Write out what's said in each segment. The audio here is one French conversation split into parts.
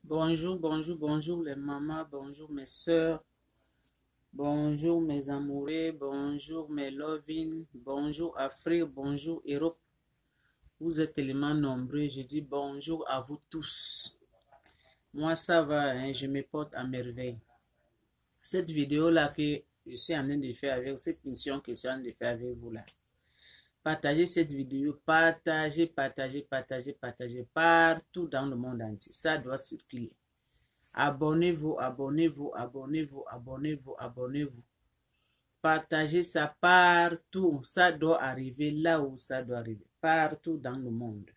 Bonjour, bonjour, bonjour les mamans, bonjour mes soeurs, bonjour mes amoureux, bonjour mes loving, bonjour Afrique, bonjour Europe. Vous êtes tellement nombreux, je dis bonjour à vous tous. Moi ça va, hein, je me porte à merveille. Cette vidéo-là que je suis en train de faire avec, cette mission que je suis en train de faire avec vous là. Partagez cette vidéo, partagez, partagez, partagez, partagez partout dans le monde entier. Ça doit circuler. Abonnez-vous, abonnez-vous, abonnez-vous, abonnez-vous, abonnez-vous. Partagez ça partout. Ça doit arriver là où ça doit arriver. Partout dans le monde.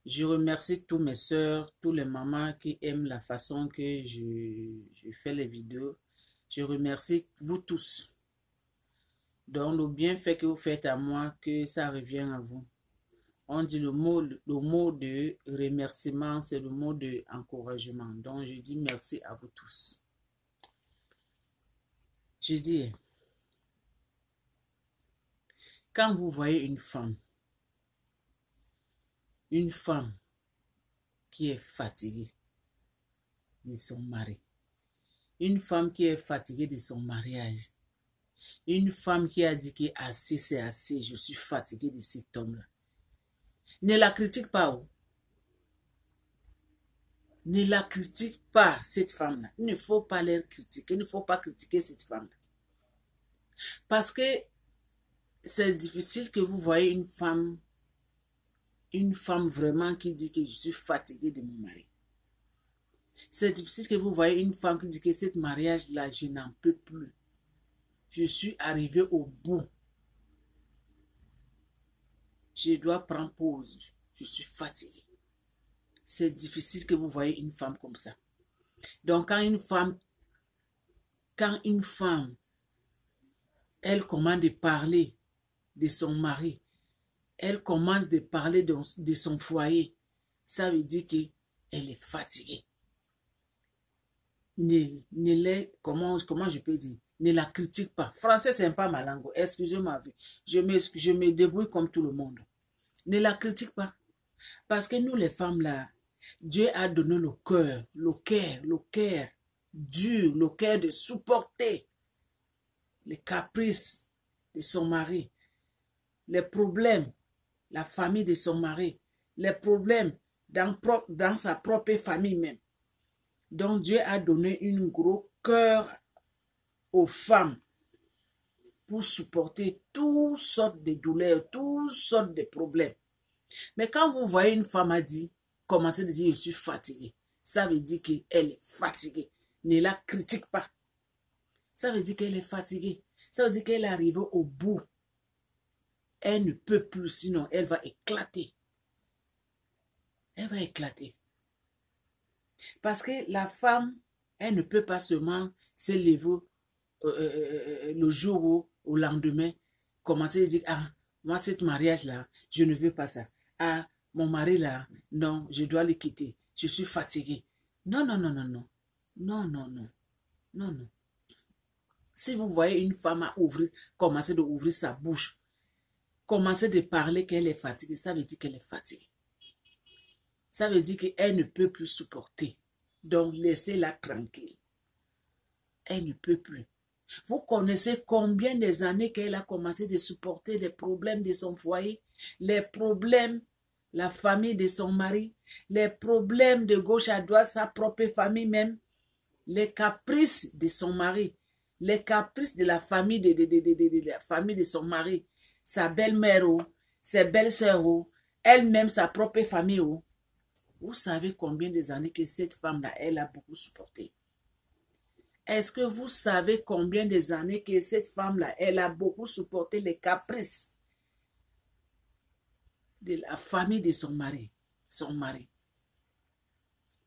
Je remercie tous mes soeurs, tous les mamans qui aiment la façon que je fais les vidéos. Je remercie vous tous. Donc, le bienfait que vous faites à moi, que ça revient à vous. On dit le mot de remerciement, c'est le mot de encouragement. Donc, je dis merci à vous tous. Je dis, quand vous voyez une femme qui est fatiguée de son mari, une femme qui est fatiguée de son mariage, une femme qui a dit que assez c'est assez, je suis fatiguée de cet homme-là, ne la critique pas. Oh. Ne la critique pas, cette femme-là. Il ne faut pas la critiquer, il ne faut pas critiquer cette femme-là. Parce que c'est difficile que vous voyez une femme vraiment qui dit que je suis fatiguée de mon mari. C'est difficile que vous voyez une femme qui dit que ce mariage-là, je n'en peux plus. Je suis arrivé au bout. Je dois prendre pause. Je suis fatiguée. C'est difficile que vous voyez une femme comme ça. Donc, quand une femme, elle commence de parler de son mari, elle commence de parler de son foyer, ça veut dire qu'elle est fatiguée. Comment je peux dire? Ne la critique pas. Français, c'est pas ma langue. Excusez-moi. Je me débrouille comme tout le monde. Ne la critique pas. Parce que nous, les femmes, là, Dieu a donné le cœur dur, le cœur de supporter les caprices de son mari, les problèmes, la famille de son mari, les problèmes dans sa propre famille même. Donc Dieu a donné un gros cœur aux femmes pour supporter toutes sortes de douleurs, toutes sortes de problèmes. Mais quand vous voyez une femme a dit, commencer à dire je suis fatiguée, ça veut dire qu'elle est fatiguée. Ne la critique pas. Ça veut dire qu'elle est fatiguée. Ça veut dire qu'elle est arrivée au bout. Elle ne peut plus, sinon elle va éclater. Elle va éclater. Parce que la femme, elle ne peut pas seulement se lever le jour ou au lendemain, commencer à dire, ah, moi, ce mariage-là, je ne veux pas ça. Ah, mon mari-là, non, je dois le quitter. Je suis fatiguée. Non, non, non, non, non. Non, non, non. Non, non. Si vous voyez une femme à ouvrir, commencer à ouvrir sa bouche, commencer de parler qu'elle est fatiguée, ça veut dire qu'elle est fatiguée. Ça veut dire qu'elle ne peut plus supporter. Donc, laissez-la tranquille. Elle ne peut plus. Vous connaissez combien des années qu'elle a commencé de supporter les problèmes de son foyer, les problèmes, la famille de son mari, les problèmes de gauche à droite, sa propre famille même, les caprices de son mari, les caprices de la famille la famille de son mari, sa belle-mère, ses belles-sœurs, elle-même sa propre famille. Vous savez combien des années que cette femme-là, elle a beaucoup supporté. Est-ce que vous savez combien des années que cette femme-là, elle a beaucoup supporté les caprices de la famille de son mari,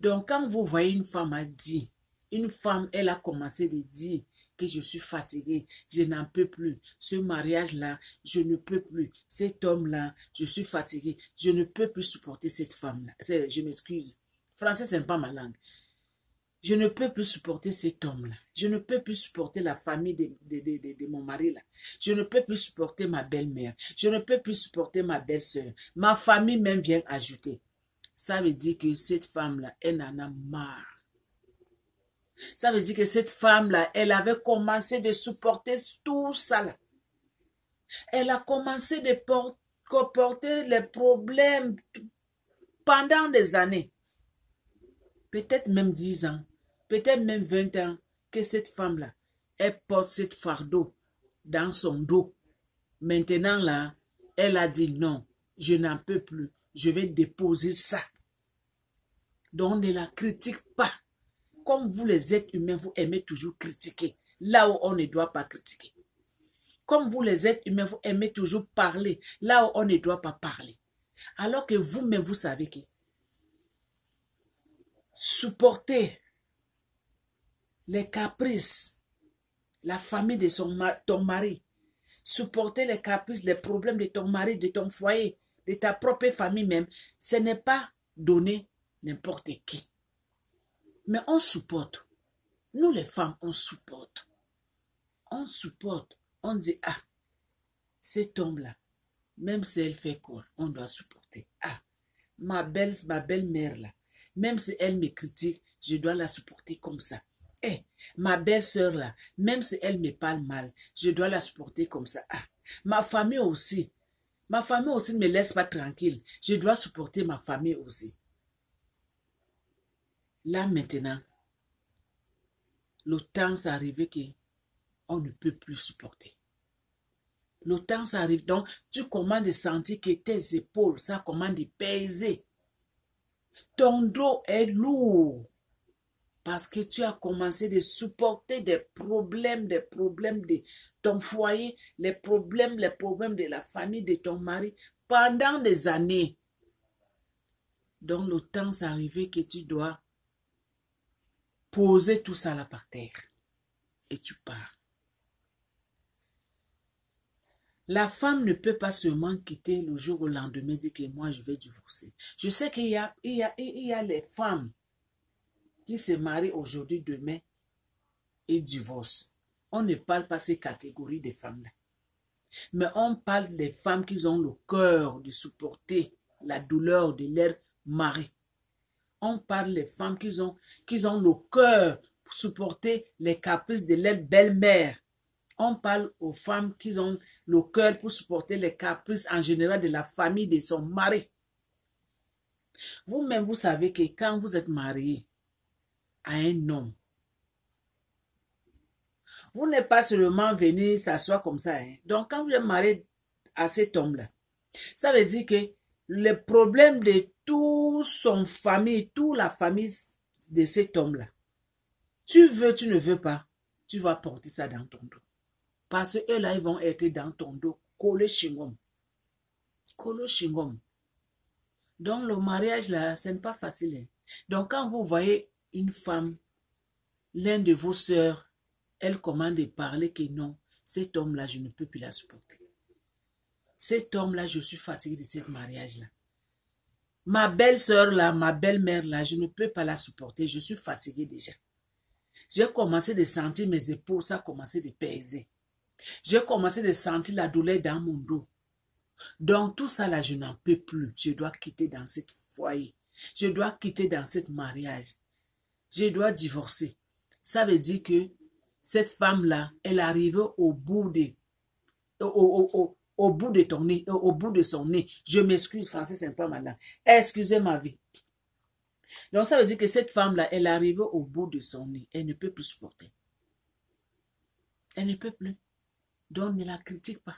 Donc, quand vous voyez une femme a dit, une femme, elle a commencé de dire que je suis fatiguée, je n'en peux plus. Ce mariage-là, je ne peux plus. Cet homme-là, je suis fatiguée. Je ne peux plus supporter cette femme-là. Je m'excuse. Français, ce n'est pas ma langue. Je ne peux plus supporter cet homme-là. Je ne peux plus supporter la famille de mon mari-là. Je ne peux plus supporter ma belle-mère. Je ne peux plus supporter ma belle-sœur. Ma famille même vient ajouter. ça veut dire que cette femme-là, elle en a marre. Ça veut dire que cette femme-là, elle avait commencé de supporter tout ça là. Elle a commencé de porter les problèmes pendant des années. Peut-être même 10 ans, peut-être même 20 ans, que cette femme-là, elle porte cette fardeau dans son dos. Maintenant là, elle a dit non, je n'en peux plus, je vais déposer ça. Donc ne la critique pas. Comme vous les êtres humains, vous aimez toujours critiquer, là où on ne doit pas critiquer. Comme vous les êtres humains, vous aimez toujours parler, là où on ne doit pas parler. Alors que vous-même, vous savez que supporter les caprices, la famille de ton mari, supporter les caprices, les problèmes de ton mari, de ton foyer, de ta propre famille même, ce n'est pas donner n'importe qui. Mais on supporte. Nous les femmes, on supporte. On supporte. On dit, ah, cet homme-là, même si elle fait quoi, on doit supporter. Ah, ma belle-mère là, même si elle me critique, je dois la supporter comme ça. Eh, ma belle-sœur là, même si elle me parle mal, je dois la supporter comme ça. Ah, ma famille aussi ne me laisse pas tranquille. Je dois supporter ma famille aussi. Là maintenant, le temps s'est arrivé qu'on ne peut plus supporter. Le temps s'arrive, donc tu commences à sentir que tes épaules, ça commence à peser. Ton dos est lourd parce que tu as commencé à supporter des problèmes de ton foyer, les problèmes de la famille de ton mari pendant des années. Donc le temps s'est arrivé que tu dois poser tout ça là par terre et tu pars. La femme ne peut pas seulement quitter le jour au lendemain et dire que moi je vais divorcer. Je sais qu'il y a les femmes qui se marient aujourd'hui, demain et divorcent. On ne parle pas de ces catégories de femmes-là. Mais on parle des femmes qui ont le cœur de supporter la douleur de leur mari. On parle des femmes qui ont le cœur pour supporter les caprices de leur belle-mère. On parle aux femmes qui ont le cœur pour supporter les caprices en général de la famille de son mari. Vous-même, vous savez que quand vous êtes marié à un homme, vous n'êtes pas seulement venu s'asseoir comme ça. Hein. Donc, quand vous êtes marié à cet homme-là, ça veut dire que le problème de toute son famille, toute la famille de cet homme-là, tu veux, tu ne veux pas, tu vas porter ça dans ton dos. Parce qu'eux là, ils vont être dans ton dos, collés chingom. Collés chingom. Donc, le mariage là, ce n'est pas facile. Hein. Donc, quand vous voyez une femme, l'un de vos sœurs, elle commande de parler que non, cet homme-là, je ne peux plus la supporter. Cet homme-là, je suis fatiguée de ce mariage-là. Ma belle-sœur là, ma belle-mère là, je ne peux pas la supporter, je suis fatiguée déjà. J'ai commencé de sentir mes épaules, ça a commencé de peser. J'ai commencé de sentir la douleur dans mon dos. Donc tout ça là, je n'en peux plus. Je dois quitter dans cette foyer. Je dois quitter dans ce mariage. Je dois divorcer. Ça veut dire que cette femme-là, elle arrive au bout de son nez. Je m'excuse, français, c'est pas mal là. Excusez ma vie. Donc ça veut dire que cette femme-là, elle arrive au bout de son nez. Elle ne peut plus supporter. Elle ne peut plus. Donc ne la critique pas.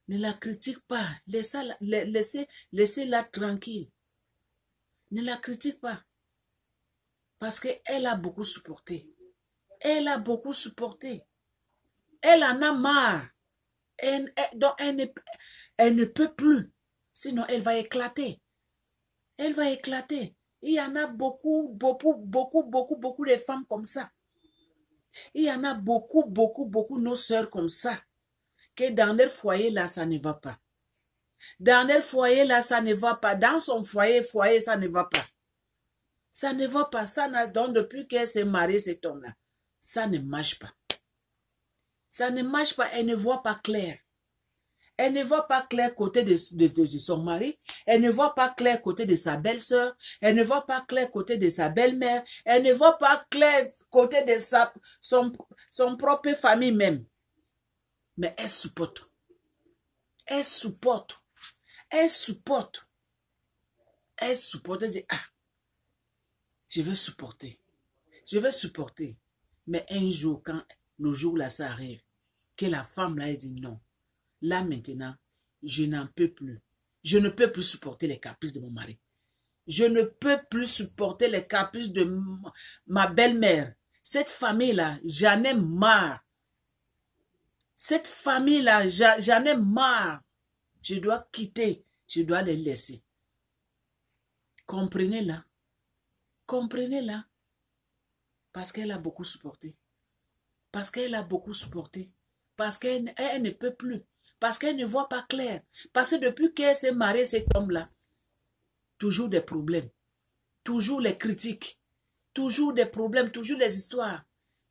Ne la critique pas. Laissez-la tranquille. Ne la critique pas. Parce qu'elle a beaucoup supporté. Elle a beaucoup supporté. Elle en a marre. Donc elle ne peut plus. Sinon, elle va éclater. Elle va éclater. Il y en a beaucoup de femmes comme ça. Il y en a beaucoup nos sœurs comme ça. Que dans leur foyer, là, ça ne va pas. Dans leur foyer, là, ça ne va pas. Dans son foyer, ça ne va pas. Ça ne va pas. Donc, depuis qu'elle s'est mariée, cet homme-là, ça ne marche pas. Ça ne marche pas. Elle ne voit pas clair. Elle ne voit pas clair côté de son mari. Elle ne voit pas clair côté de sa belle-sœur. Elle ne voit pas clair côté de sa belle-mère. Elle ne voit pas clair côté de son propre famille même. Mais elle supporte. Elle supporte. Elle supporte. Elle supporte. Elle dit, ah, je vais supporter. Je vais supporter. Mais un jour, quand le jour là, ça arrive, que la femme là, elle dit non. Là maintenant, je n'en peux plus. Je ne peux plus supporter les caprices de mon mari. Je ne peux plus supporter les caprices de ma belle-mère. Cette famille-là, j'en ai marre. Cette famille-là, j'en ai marre. Je dois quitter. Je dois les laisser. Comprenez-la. Comprenez-la. Parce qu'elle a beaucoup supporté. Parce qu'elle a beaucoup supporté. Parce qu'elle ne peut plus. Parce qu'elle ne voit pas clair. Parce que depuis qu'elle s'est mariée, cet homme-là, toujours des problèmes. Toujours les critiques. Toujours des problèmes. Toujours les histoires.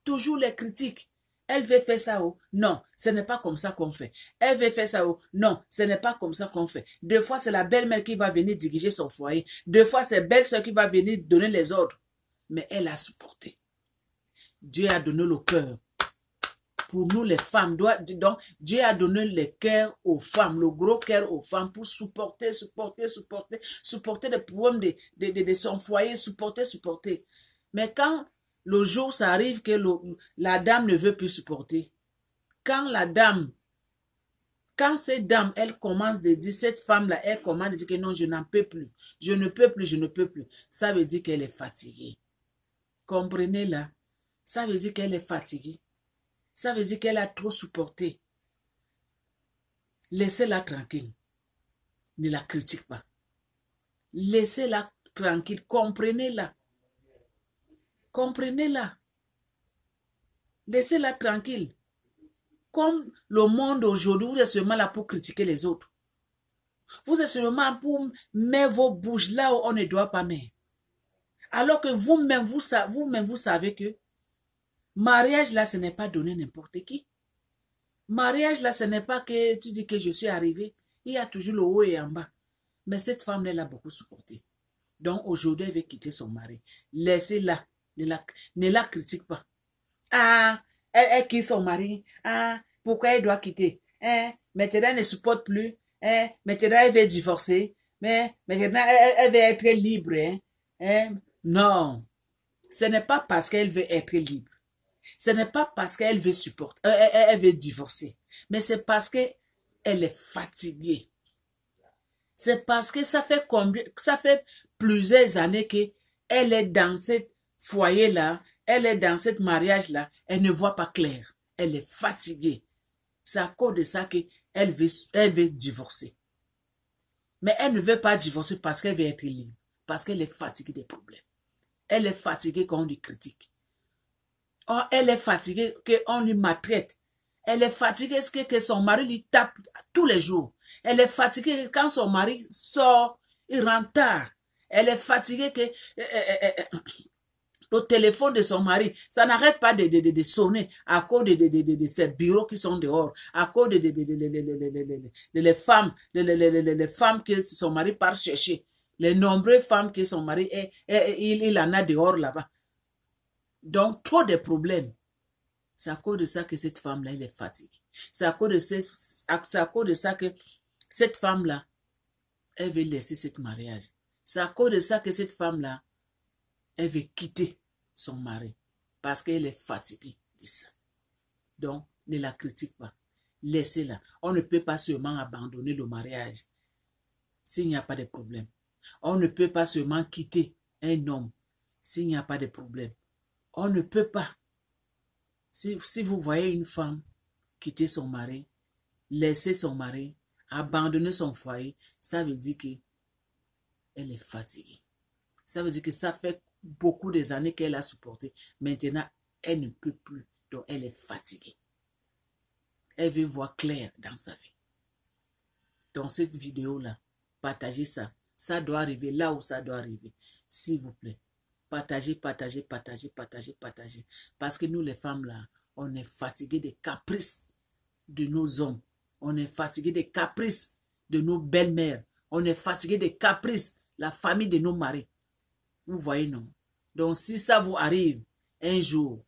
Toujours les critiques. Elle veut faire ça. Oh. Non, ce n'est pas comme ça qu'on fait. Elle veut faire ça. Oh. Non, ce n'est pas comme ça qu'on fait. Deux fois, c'est la belle-mère qui va venir diriger son foyer. Deux fois, c'est belle-sœur qui va venir donner les ordres. Mais elle a supporté. Dieu a donné le cœur. Pour nous les femmes, donc Dieu a donné le cœur aux femmes, le gros cœur aux femmes pour supporter les problèmes de son foyer, supporter. Mais quand le jour ça arrive que la dame ne veut plus supporter, quand cette dame, elle commence de dire, cette femme-là, elle commence de dire que non, je n'en peux plus, je ne peux plus, ça veut dire qu'elle est fatiguée. Comprenez-la, ça veut dire qu'elle est fatiguée. Ça veut dire qu'elle a trop supporté. Laissez-la tranquille. Ne la critique pas. Laissez-la tranquille. Comprenez-la. Comprenez-la. Laissez-la tranquille. Comme le monde aujourd'hui, vous êtes seulement là pour critiquer les autres. Vous êtes seulement pour mettre vos bouches là où on ne doit pas mettre. Alors que vous-même, vous savez que mariage là, ce n'est pas donné n'importe qui. Mariage là, ce n'est pas que tu dis que je suis arrivé. Il y a toujours le haut et en bas. Mais cette femme, elle a beaucoup supporté. Donc aujourd'hui, elle veut quitter son mari. Laissez-la. Ne la critique pas. Ah, elle quitte son mari. Ah, pourquoi elle doit quitter? Maintenant, elle ne supporte plus. Maintenant, elle veut divorcer. Mais maintenant, elle veut être libre. Non. Ce n'est pas parce qu'elle veut être libre. Ce n'est pas parce qu'elle veut supporter, elle veut divorcer, mais c'est parce qu'elle est fatiguée. C'est parce que ça fait plusieurs années qu'elle est dans ce foyer-là, elle est dans ce mariage-là, elle ne voit pas clair. Elle est fatiguée. C'est à cause de ça qu'elle veut divorcer. Mais elle ne veut pas divorcer parce qu'elle veut être libre, parce qu'elle est fatiguée des problèmes. Elle est fatiguée quand on lui critique. Oh, elle est fatiguée qu'on lui maltraite. Elle est fatiguée que son mari lui tape tous les jours. Elle est fatiguée quand son mari sort, il rentre tard. Elle est fatiguée que le téléphone de son mari, ça n'arrête pas de sonner à cause de ces bureaux qui sont dehors, à cause les femmes, les femmes que son mari part chercher, les nombreuses femmes que son mari, il en a dehors là-bas. Donc, trop de problèmes. C'est à cause de ça que cette femme-là, elle est fatiguée. C'est à cause de ça que cette femme-là, elle veut laisser ce mariage. C'est à cause de ça que cette femme-là, elle veut quitter son mari. Parce qu'elle est fatiguée de ça. Donc, ne la critique pas. Laissez-la. On ne peut pas seulement abandonner le mariage s'il n'y a pas de problème. On ne peut pas seulement quitter un homme s'il n'y a pas de problème. On ne peut pas. Si vous voyez une femme quitter son mari, laisser son mari, abandonner son foyer, ça veut dire qu'elle est fatiguée. Ça veut dire que ça fait beaucoup des années qu'elle a supporté. Maintenant, elle ne peut plus. Donc, elle est fatiguée. Elle veut voir clair dans sa vie. Dans cette vidéo-là, partagez ça. Ça doit arriver là où ça doit arriver. S'il vous plaît. Partagez. Parce que nous, les femmes, là, on est fatigués des caprices de nos hommes. On est fatigué des caprices de nos belles-mères. On est fatigué des caprices, la famille de nos maris. Vous voyez, non? Donc, si ça vous arrive un jour,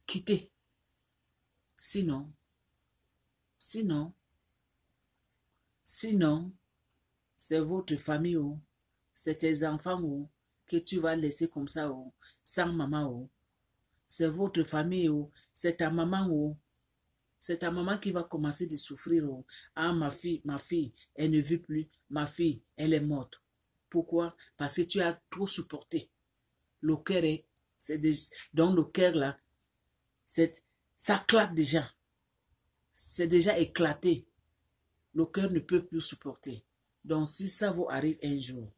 quittez. Sinon, c'est votre famille, oh, c'est tes enfants, oh, que tu vas laisser comme ça, oh, sans maman, oh. C'est votre famille, oh, c'est ta maman, oh. C'est ta maman qui va commencer de souffrir, oh. Ah, ma fille, elle ne vit plus. Ma fille, elle est morte. Pourquoi? Parce que tu as trop supporté. Le cœur donc le cœur là, ça claque déjà. C'est déjà éclaté. Le cœur ne peut plus supporter. Donc, si ça vous arrive un jour,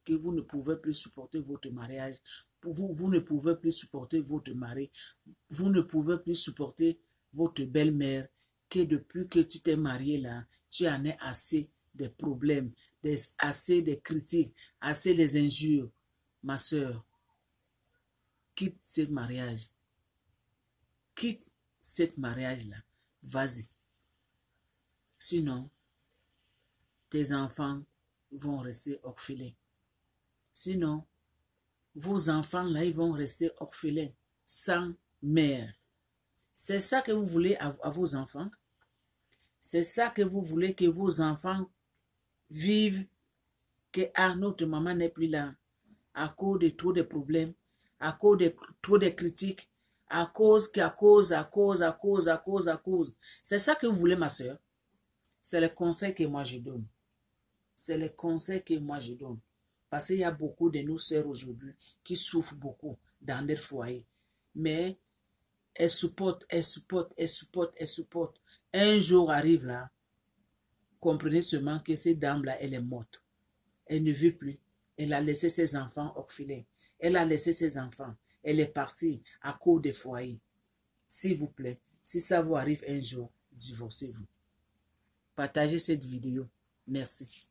que vous ne pouvez plus supporter votre mariage, vous ne pouvez plus supporter votre mari, vous ne pouvez plus supporter votre belle-mère, que depuis que tu t'es marié là, tu en as assez des problèmes, assez des critiques, assez des injures, ma soeur, quitte ce mariage. Quitte ce mariage-là. Vas-y. Sinon, tes enfants vont rester orphelins. Sinon, vos enfants là, ils vont rester orphelins, sans mère. C'est ça que vous voulez à vos enfants? C'est ça que vous voulez que vos enfants vivent, que notre maman n'est plus là, à cause de trop de problèmes, à cause de trop de critiques, à cause. C'est ça que vous voulez, ma soeur? C'est le conseil que moi je donne. C'est le conseil que moi je donne. Parce qu'il y a beaucoup de nos sœurs aujourd'hui qui souffrent beaucoup dans leur foyer. Mais elles supportent. Un jour arrive là, comprenez seulement que cette dame-là, elle est morte. Elle ne vit plus. Elle a laissé ses enfants orphelins. Elle a laissé ses enfants. Elle est partie à cause des foyers. S'il vous plaît, si ça vous arrive un jour, divorcez-vous. Partagez cette vidéo. Merci.